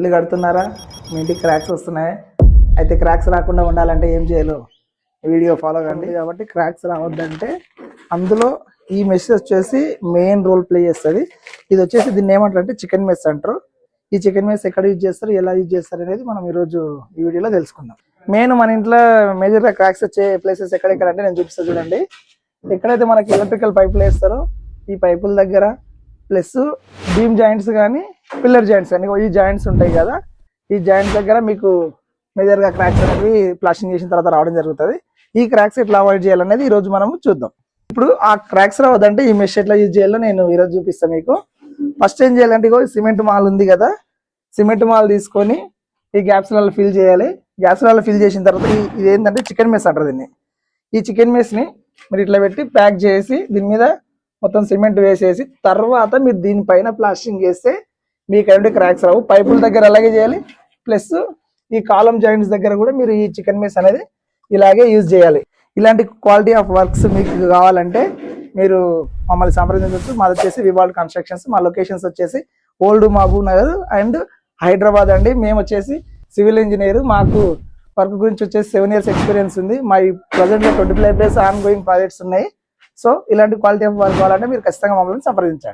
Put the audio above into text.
ఇల్లు కడుతున్నారా? మీ ఇంటికి క్రాక్స్ వస్తున్నాయి. అయితే క్రాక్స్ రాకుండా ఉండాలంటే ఏం చేయాలో వీడియో ఫాలో కండి. కాబట్టి క్రాక్స్ రావద్దంటే అందులో ఈ మెష్ వచ్చేసి మెయిన్ రోల్ ప్లే చేస్తుంది. ఇది వచ్చేసి దీన్ని ఏమంటారంటే చికెన్ మెష్ అంటారు. ఈ చికెన్ మెష్ ఎక్కడ యూజ్ చేస్తారు, ఎలా యూజ్ చేస్తారు అనేది మనం ఈరోజు ఈ వీడియోలో తెలుసుకుందాం. మెయిన్ మన ఇంట్లో మేజర్గా క్రాక్స్ వచ్చే ప్లేసెస్ ఎక్కడెక్కడ అంటే నేను చూపిస్తాను చూడండి. ఎక్కడైతే మనకి ఎలక్ట్రికల్ పైపులు వేస్తారో ఈ పైపుల దగ్గర, ప్లస్ బీమ్ జాయింట్స్ కానీ పిల్లర్ జాయింట్స్ కానీ ఈ జాయింట్స్ ఉంటాయి కదా, ఈ జాయింట్స్ దగ్గర మీకు మేజర్గా క్రాక్స్ అనేవి ప్లాస్టింగ్ చేసిన తర్వాత రావడం జరుగుతుంది. ఈ క్రాక్స్ ఎట్లా అవాయిడ్ చేయాలనేది ఈరోజు మనం చూద్దాం. ఇప్పుడు ఆ క్రాక్స్ రావద్దంటే ఈ మెష్ ఎట్లా యూజ్ చేయాలో నేను ఈరోజు చూపిస్తాను మీకు. ఫస్ట్ ఏం చేయాలంటే సిమెంట్ మాల్ ఉంది కదా, సిమెంట్ మాల్ తీసుకొని ఈ గ్యాప్స్లలో ఫిల్ చేయాలి. గ్యాప్స్లలో ఫిల్ చేసిన తర్వాత ఇది ఏంటంటే చికెన్ మెస్ అంటారు దీన్ని. ఈ చికెన్ మెస్ని మీరు ఇట్లా పెట్టి ప్యాక్ చేసి దీని మీద మొత్తం సిమెంట్ వేసేసి తర్వాత మీరు దీనిపైన ప్లాస్టింగ్ చేస్తే మీకు ఎలాంటి క్రాక్స్ రావు. పైపుల దగ్గర అలాగే చేయాలి, ప్లస్ ఈ కాలం జాయింట్స్ దగ్గర కూడా మీరు ఈ చికెన్ మెస్ అనేది ఇలాగే యూజ్ చేయాలి. ఇలాంటి క్వాలిటీ ఆఫ్ వర్క్స్ మీకు కావాలంటే మీరు మమ్మల్ని సంప్రదించవచ్చు. మాది వచ్చేసి వివాల్డ్ కన్స్ట్రక్షన్స్. మా లొకేషన్స్ వచ్చేసి ఓల్డ్ మహబూబ్ నగర్ అండ్ హైదరాబాద్ అండి. మేము వచ్చేసి సివిల్ ఇంజనీర్. మాకు వర్క్ గురించి వచ్చేసి 7 years ఎక్స్పీరియన్స్ ఉంది. మా present 25 days on going projects ఉన్నాయి. సో ఇలాంటి క్వాలిటీ ఆఫ్ వర్క్ కావాలంటే మీరు ఖచ్చితంగా మమ్మల్ని సంప్రదించండి.